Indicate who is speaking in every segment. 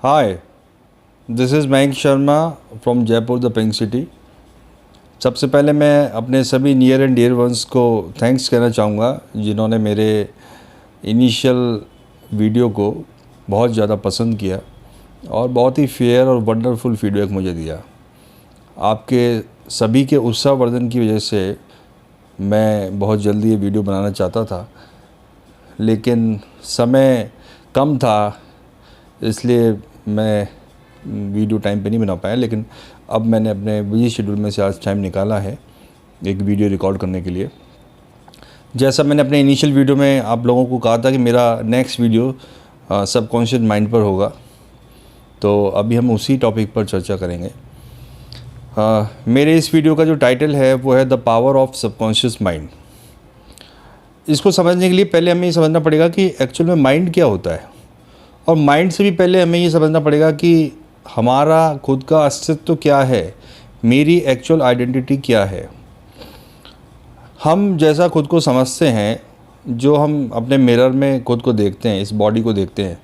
Speaker 1: Hi, this is Mayank Sharma from Jaipur the pink city. सबसे पहले मैं अपने सभी नियर एंड डियर वंस को थैंक्स कहना चाहूँगा जिन्होंने मेरे इनिशियल वीडियो को बहुत ज़्यादा पसंद किया और बहुत ही फेयर और वंडरफुल फीडबैक मुझे दिया। आपके सभी के उत्साहवर्धन की वजह से मैं बहुत जल्दी ये वीडियो बनाना चाहता था, लेकिन समय कम था, इसलिए मैं वीडियो टाइम पे नहीं बना पाया। लेकिन अब मैंने अपने बिजी शेड्यूल में से आज टाइम निकाला है एक वीडियो रिकॉर्ड करने के लिए। जैसा मैंने अपने इनिशियल वीडियो में आप लोगों को कहा था कि मेरा नेक्स्ट वीडियो सबकॉन्शियस माइंड पर होगा, तो अभी हम उसी टॉपिक पर चर्चा करेंगे। मेरे इस वीडियो का जो टाइटल है वो है the power of subconscious mind. इसको समझने के लिए पहले हमें ये समझना पड़ेगा कि एक्चुअल में माइंड क्या होता है, और माइंड से भी पहले हमें ये समझना पड़ेगा कि हमारा खुद का अस्तित्व क्या है, मेरी एक्चुअल आइडेंटिटी क्या है। हम जैसा खुद को समझते हैं, जो हम अपने मिरर में खुद को देखते हैं, इस बॉडी को देखते हैं,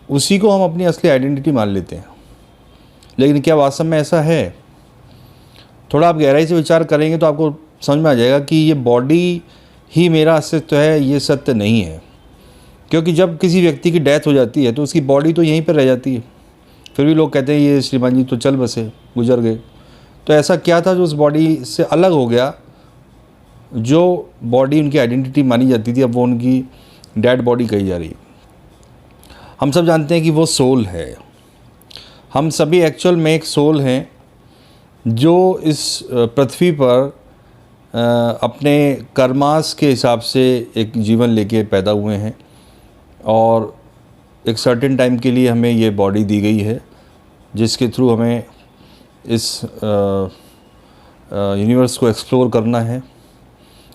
Speaker 1: उसी को हम अपनी असली आइडेंटिटी मान लेते हैं। लेकिन क्या वास्तव में ऐसा है? थोड़ा आप गहराई से विचार करेंगे तो आपको समझ में आ जाएगा कि ये बॉडी ही मेरा अस्तित्व है, ये सत्य नहीं है। क्योंकि जब किसी व्यक्ति की डेथ हो जाती है तो उसकी बॉडी तो यहीं पर रह जाती है, फिर भी लोग कहते हैं ये श्रीमान जी तो चल बसे, गुजर गए। तो ऐसा क्या था जो उस बॉडी से अलग हो गया? जो बॉडी उनकी आइडेंटिटी मानी जाती थी, अब वो उनकी डेड बॉडी कही जा रही है। हम सब जानते हैं कि वो सोल है। हम सभी एक्चुअल में एक सोल हैं जो इस पृथ्वी पर अपने कर्मास के हिसाब से एक जीवन लेके पैदा हुए हैं, और एक सर्टेन टाइम के लिए हमें ये बॉडी दी गई है जिसके थ्रू हमें इस यूनिवर्स को एक्सप्लोर करना है।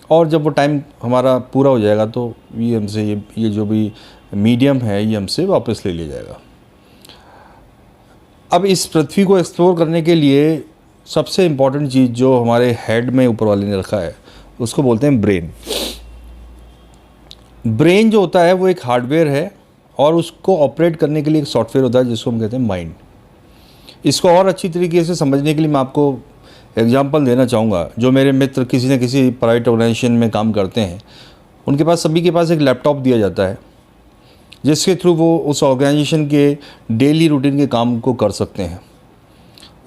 Speaker 1: और जब वो टाइम हमारा पूरा हो जाएगा तो ये हमसे ये जो भी मीडियम है ये हमसे वापस ले लिया जाएगा। अब इस पृथ्वी को एक्सप्लोर करने के लिए सबसे इम्पॉर्टेंट चीज़ जो हमारे हेड में ऊपर वाले ने रखा है उसको बोलते हैं ब्रेन। ब्रेन जो होता है वो एक हार्डवेयर है, और उसको ऑपरेट करने के लिए एक सॉफ्टवेयर होता है जिसको हम कहते हैं माइंड। इसको और अच्छी तरीके से समझने के लिए मैं आपको एग्जांपल देना चाहूँगा। जो मेरे मित्र किसी न किसी प्राइवेट ऑर्गेनाइजेशन में काम करते हैं, उनके पास सभी के पास एक लैपटॉप दिया जाता है जिसके थ्रू वो उस ऑर्गेनाइजेशन के डेली रूटीन के काम को कर सकते हैं।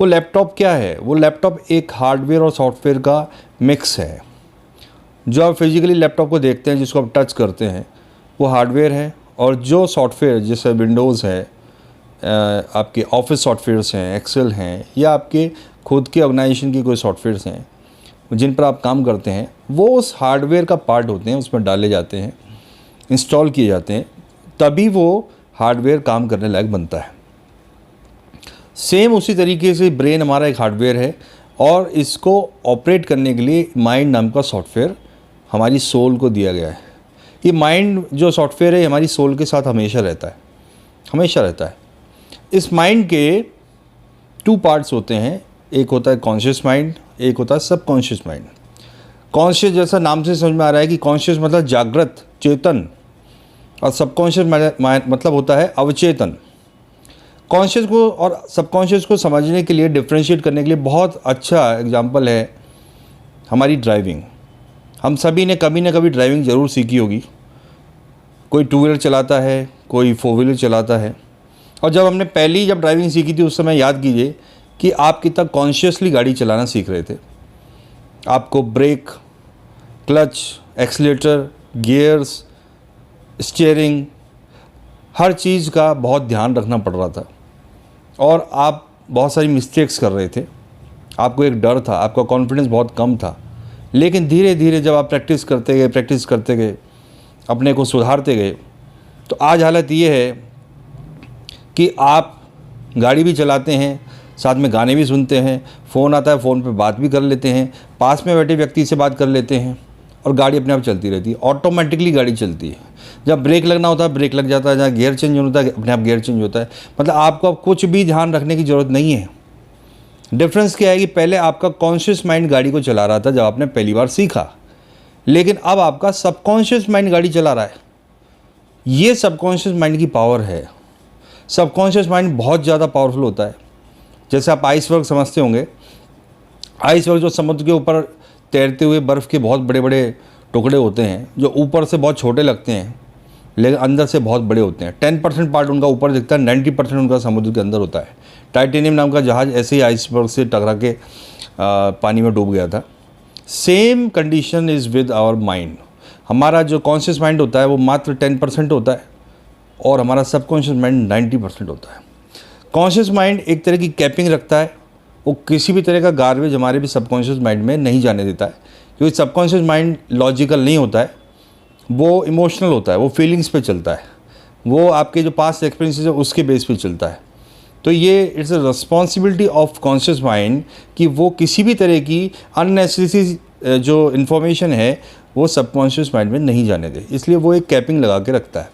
Speaker 1: वो लैपटॉप क्या है? वो लैपटॉप एक हार्डवेयर और सॉफ्टवेयर का मिक्स है। जो आप फिजिकली लैपटॉप को देखते हैं, जिसको आप टच करते हैं, वो हार्डवेयर है, और जो सॉफ्टवेयर जैसे विंडोज़ है, आपके ऑफिस सॉफ्टवेयर्स हैं, एक्सेल हैं, या आपके खुद के ऑर्गेनाइजेशन के कोई सॉफ्टवेयर्स हैं जिन पर आप काम करते हैं, वो उस हार्डवेयर का पार्ट होते हैं। उसमें डाले जाते हैं, इंस्टॉल किए जाते हैं, तभी वो हार्डवेयर काम करने लायक बनता है। सेम उसी तरीके से ब्रेन हमारा एक हार्डवेयर है, और इसको ऑपरेट करने के लिए माइंड नाम का सॉफ्टवेयर हमारी सोल को दिया गया है। ये माइंड जो सॉफ्टवेयर है हमारी सोल के साथ हमेशा रहता है, हमेशा रहता है। इस माइंड के 2 पार्ट्स होते हैं, एक होता है कॉन्शियस माइंड, एक होता है सबकॉन्शियस माइंड। कॉन्शियस जैसा नाम से समझ में आ रहा है कि कॉन्शियस मतलब जागृत, चेतन, और सबकॉन्शियस मतलब होता है अवचेतन। कॉन्शियस को और सबकॉन्शियस को समझने के लिए, डिफ्रेंशिएट करने के लिए बहुत अच्छा एग्जांपल है हमारी ड्राइविंग। हम सभी ने कभी ना कभी ड्राइविंग ज़रूर सीखी होगी। कोई 2 व्हीलर चलाता है, कोई 4 व्हीलर चलाता है। और जब हमने पहली जब ड्राइविंग सीखी थी, उस समय याद कीजिए कि आप कितना कॉन्शियसली गाड़ी चलाना सीख रहे थे। आपको brake, clutch, accelerator, gears, steering, हर चीज़ का बहुत ध्यान रखना पड़ रहा था, और आप बहुत सारी मिस्टेक्स कर रहे थे। आपको एक डर था, आपका कॉन्फिडेंस बहुत कम था। लेकिन धीरे धीरे जब आप प्रैक्टिस करते गए, अपने को सुधारते गए, तो आज हालत ये है कि आप गाड़ी भी चलाते हैं, साथ में गाने भी सुनते हैं, फ़ोन आता है, फ़ोन पे बात भी कर लेते हैं, पास में बैठे व्यक्ति से बात कर लेते हैं, और गाड़ी अपने आप चलती रहती है। ऑटोमेटिकली गाड़ी चलती है। जब ब्रेक लगना होता है ब्रेक लग जाता है, जहाँ गियर चेंज होता है अपने आप गियर चेंज होता है। मतलब आपको अब कुछ भी ध्यान रखने की ज़रूरत नहीं है। डिफरेंस क्या है कि पहले आपका कॉन्शियस माइंड गाड़ी को चला रहा था जब आपने पहली बार सीखा, लेकिन अब आपका सबकॉन्शियस माइंड गाड़ी चला रहा है। ये सबकॉन्शियस माइंड की पावर है। सबकॉन्शियस माइंड बहुत ज़्यादा पावरफुल होता है। जैसे आप आइसबर्ग समझते होंगे, आइसबर्ग जो समुद्र के ऊपर तैरते हुए बर्फ़ के बहुत बड़े बड़े टुकड़े होते हैं, जो ऊपर से बहुत छोटे लगते हैं लेकिन अंदर से बहुत बड़े होते हैं। 10% पार्ट उनका ऊपर दिखता है, 90% उनका समुद्र के अंदर होता है। टाइटेनियम नाम का जहाज़ ऐसे ही आइसबर्ग से टकरा के पानी में डूब गया था। Same condition is with our mind. हमारा जो कॉन्शियस माइंड होता है वो मात्र 10% होता है और हमारा सबकॉन्शियस माइंड 90% होता है। कॉन्शियस माइंड एक तरह की कैपिंग रखता है, वो किसी भी तरह का गार्बेज हमारे भी सबकॉन्शियस माइंड में नहीं जाने देता है, क्योंकि सबकॉन्शियस माइंड लॉजिकल नहीं होता है, वो इमोशनल होता है, वो फीलिंग्स पे चलता है, वो आपके जो पास्ट एक्सपीरियंसेस है उसके बेस पे चलता है। तो ये it's a responsibility of conscious mind कि वो किसी भी तरह की अननेसेसरी जो इन्फॉर्मेशन है वो सबकॉन्शियस माइंड में नहीं जाने दे, इसलिए वो एक कैपिंग लगा के रखता है।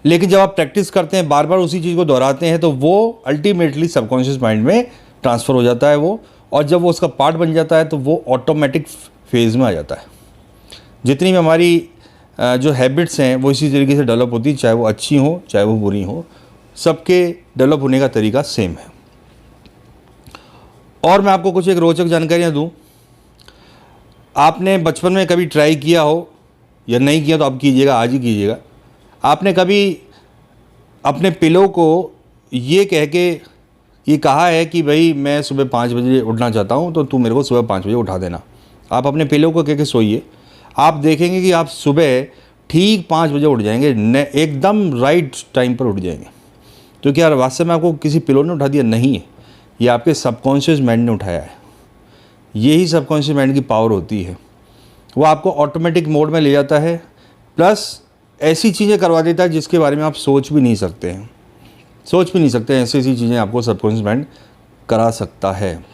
Speaker 1: लेकिन जब आप प्रैक्टिस करते हैं, बार बार उसी चीज़ को दोहराते हैं, तो वो अल्टीमेटली सबकॉन्शियस माइंड में ट्रांसफ़र हो जाता है वो, और जब वो उसका पार्ट बन जाता है तो वो ऑटोमेटिक फेज़ में आ जाता है। जितनी भी हमारी जो हैबिट्स हैं वो इसी तरीके से डेवलप होती है, चाहे वो अच्छी हो चाहे वो बुरी हो, सबके डेवलप होने का तरीका सेम है। और मैं आपको कुछ एक रोचक जानकारियाँ दूँ। आपने बचपन में कभी ट्राई किया हो या नहीं किया तो आप कीजिएगा, आज ही कीजिएगा। आपने कभी अपने पिलो को ये कह के ये कहा है कि भाई मैं सुबह 5 बजे उठना चाहता हूँ तो तू मेरे को सुबह 5 बजे उठा देना। आप अपने पिलो को कह के सोइए, आप देखेंगे कि आप सुबह ठीक 5 बजे उठ जाएंगे, एकदम राइट टाइम पर उठ जाएंगे। तो क्या वास्तव में आपको किसी पिलो ने उठा दिया? नहीं है, ये आपके सबकॉन्शियस माइंड ने उठाया है। यही सबकॉन्शियस माइंड की पावर होती है, वो आपको ऑटोमेटिक मोड में ले जाता है, प्लस ऐसी चीज़ें करवा देता है जिसके बारे में आप सोच भी नहीं सकते हैं, ऐसी ऐसी चीज़ें आपको सबकॉन्शियस माइंड करा सकता है।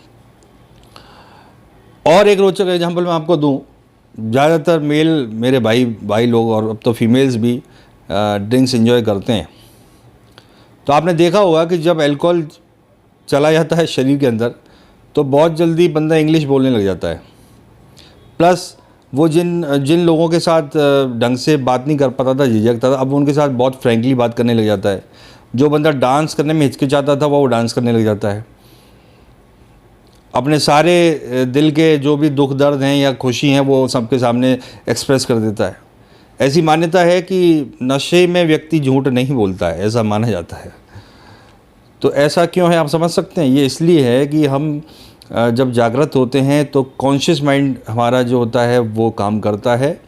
Speaker 1: और एक रोचक एग्जांपल मैं आपको दूं, ज़्यादातर मेल मेरे भाई लोग और अब तो फीमेल्स भी ड्रिंक्स एंजॉय करते हैं। तो आपने देखा होगा कि जब अल्कोहल चला जाता है शरीर के अंदर तो बहुत जल्दी बंदा इंग्लिश बोलने लग जाता है, प्लस वो जिन लोगों के साथ ढंग से बात नहीं कर पाता था, झिझकता था, अब उनके साथ बहुत फ्रैंकली बात करने लग जाता है। जो बंदा डांस करने में हिचकिचाता था वो डांस करने लग जाता है। अपने सारे दिल के जो भी दुख दर्द हैं या खुशी हैं वो सबके सामने एक्सप्रेस कर देता है। ऐसी मान्यता है कि नशे में व्यक्ति झूठ नहीं बोलता है, ऐसा माना जाता है। तो ऐसा क्यों है आप समझ सकते हैं? ये इसलिए है कि हम जब जागृत होते हैं तो कॉन्शियस माइंड हमारा जो होता है वो काम करता है,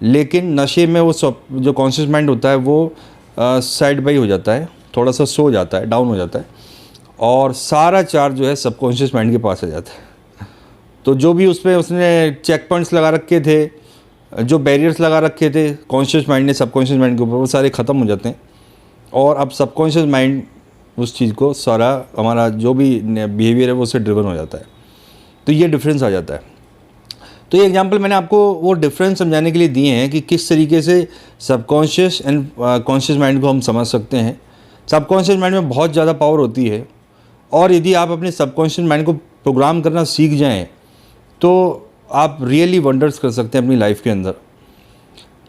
Speaker 1: लेकिन नशे में वो सब जो कॉन्शियस माइंड होता है वो साइड बाई हो जाता है, थोड़ा सा सो जाता है, डाउन हो जाता है, और सारा चार्ज जो है सबकॉन्शियस माइंड के पास आ जाता है। तो जो भी उसने चेक पॉइंट्स लगा रखे थे, जो बैरियर्स लगा रखे थे कॉन्शियस माइंड ने सबकॉन्शियस माइंड के ऊपर, वो सारे ख़त्म हो जाते हैं, और अब सबकॉन्शियस माइंड उस चीज़ को सारा हमारा जो भी बिहेवियर है वो उससे ड्रिवन हो जाता है। तो ये डिफरेंस आ जाता है। तो ये एग्जांपल मैंने आपको वो डिफरेंस समझाने के लिए दिए हैं कि किस तरीके से सबकॉन्शियस एंड कॉन्शियस माइंड को हम समझ सकते हैं। सबकॉन्शियस माइंड में बहुत ज़्यादा पावर होती है, और यदि आप अपने सबकॉन्शियस माइंड को प्रोग्राम करना सीख जाएं तो आप रियली वंडर्स कर सकते हैं अपनी लाइफ के अंदर।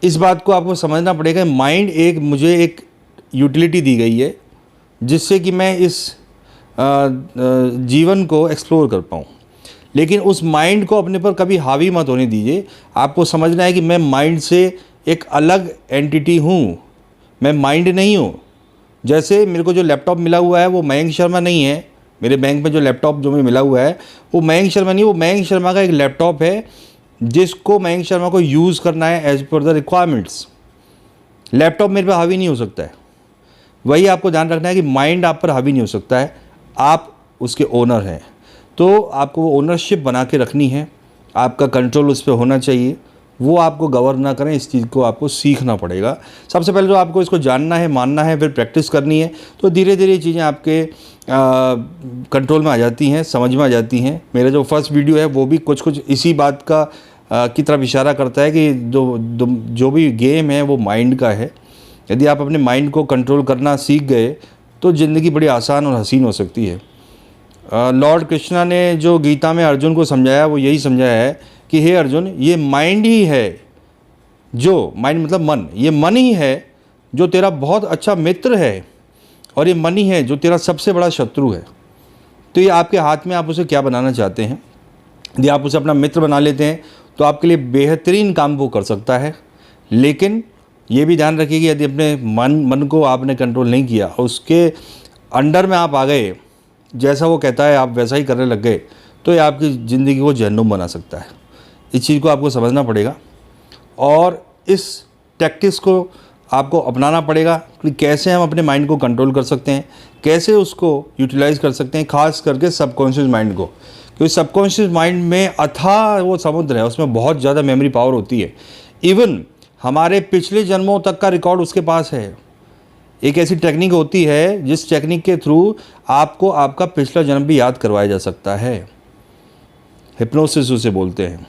Speaker 1: इस बात को आपको समझना पड़ेगा, माइंड मुझे एक यूटिलिटी दी गई है जिससे कि मैं इस जीवन को एक्सप्लोर कर पाऊँ, लेकिन उस माइंड को अपने पर कभी हावी मत होने दीजिए। आपको समझना है कि मैं माइंड से एक अलग एंटिटी हूँ, मैं माइंड नहीं हूँ। जैसे मेरे को जो लैपटॉप मिला हुआ है वो मयंक शर्मा नहीं है, मेरे बैंक में जो लैपटॉप जो मुझे मिला हुआ है वो मयंक शर्मा नहीं, वो मयंक शर्मा का एक लैपटॉप है जिसको मयंक शर्मा को यूज़ करना है as per the requirements. Laptop मेरे पर हावी नहीं हो सकता है। वही आपको ध्यान रखना है कि माइंड आप पर हावी नहीं हो सकता है, आप उसके ओनर हैं। तो आपको वो ओनरशिप बना के रखनी है, आपका कंट्रोल उस पर होना चाहिए, वो आपको गवर्न ना करें। इस चीज़ को आपको सीखना पड़ेगा। सबसे पहले तो आपको इसको जानना है, मानना है, फिर प्रैक्टिस करनी है, तो धीरे धीरे चीज़ें आपके कंट्रोल में आ जाती हैं, समझ में आ जाती हैं। मेरा जो फर्स्ट वीडियो है वो भी कुछ इसी बात का की तरफ इशारा करता है कि जो भी गेम है वो माइंड का है। यदि आप अपने माइंड को कंट्रोल करना सीख गए तो ज़िंदगी बड़ी आसान और हसीन हो सकती है। लॉर्ड कृष्णा ने जो गीता में अर्जुन को समझाया वो यही समझाया है कि हे अर्जुन, ये माइंड ही है, जो माइंड मतलब मन, ये मन ही है जो तेरा बहुत अच्छा मित्र है और ये मनी है जो तेरा सबसे बड़ा शत्रु है। तो ये आपके हाथ में, आप उसे क्या बनाना चाहते हैं। यदि आप उसे अपना मित्र बना लेते हैं तो आपके लिए बेहतरीन काम वो कर सकता है। लेकिन ये भी ध्यान रखिए कि यदि अपने मन को आपने कंट्रोल नहीं किया, उसके अंडर में आप आ गए, जैसा वो कहता है आप वैसा ही करने लग गए, तो ये आपकी ज़िंदगी को जहन्नुम बना सकता है। इस चीज़ को आपको समझना पड़ेगा और इस टैक्टिक्स को आपको अपनाना पड़ेगा कि कैसे हम अपने माइंड को कंट्रोल कर सकते हैं, कैसे उसको यूटिलाइज़ कर सकते हैं, खास करके सबकॉन्शियस माइंड को। क्योंकि सबकॉन्शियस माइंड में अथाह वो समुद्र है, उसमें बहुत ज़्यादा मेमोरी पावर होती है। इवन हमारे पिछले जन्मों तक का रिकॉर्ड उसके पास है। एक ऐसी टेक्निक होती है जिस टेक्निक के थ्रू आपको आपका पिछला जन्म भी याद करवाया जा सकता है। हिप्नोसिस उसे बोलते हैं।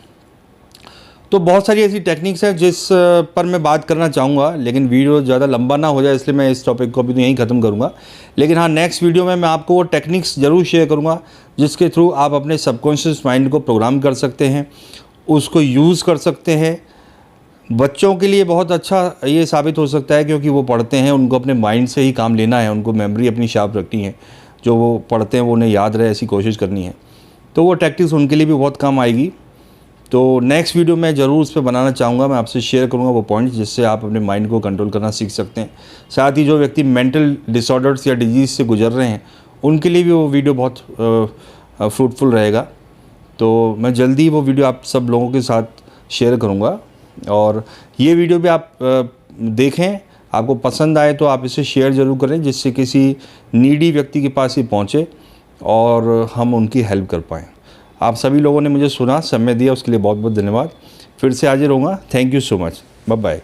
Speaker 1: तो बहुत सारी ऐसी टेक्निक्स हैं जिस पर मैं बात करना चाहूँगा, लेकिन वीडियो ज़्यादा लंबा ना हो जाए इसलिए मैं इस टॉपिक को अभी तो यहीं ख़त्म करूँगा। लेकिन हाँ, नेक्स्ट वीडियो में मैं आपको वो टेक्निक्स ज़रूर शेयर करूँगा जिसके थ्रू आप अपने सबकॉन्शियस माइंड को प्रोग्राम कर सकते हैं, उसको यूज़ कर सकते हैं। बच्चों के लिए बहुत अच्छा ये साबित हो सकता है क्योंकि वो पढ़ते हैं, उनको अपने माइंड से ही काम लेना है, उनको मेमोरी अपनी शार्प रखनी है, जो वो पढ़ते हैं वो उन्हें याद रहे ऐसी कोशिश करनी है। तो वो टैक्टिक्स उनके लिए भी बहुत काम आएगी। तो नेक्स्ट वीडियो में ज़रूर उस पर बनाना चाहूँगा, मैं आपसे शेयर करूँगा वो पॉइंट्स जिससे आप अपने माइंड को कंट्रोल करना सीख सकते हैं। साथ ही जो व्यक्ति मेंटल डिसऑर्डर्स या डिजीज़ से गुजर रहे हैं उनके लिए भी वो वीडियो बहुत फ्रूटफुल रहेगा। तो मैं जल्दी वो वीडियो आप सब लोगों के साथ शेयर करूँगा और ये वीडियो भी आप देखें, आपको पसंद आए तो आप इसे शेयर ज़रूर करें जिससे किसी नीडी व्यक्ति के पास ही पहुँचे और हम उनकी हेल्प कर पाएँ। आप सभी लोगों ने मुझे सुना, समय दिया, उसके लिए बहुत बहुत धन्यवाद। फिर से हाजिर होऊंगा। Thank you so much. Bye bye.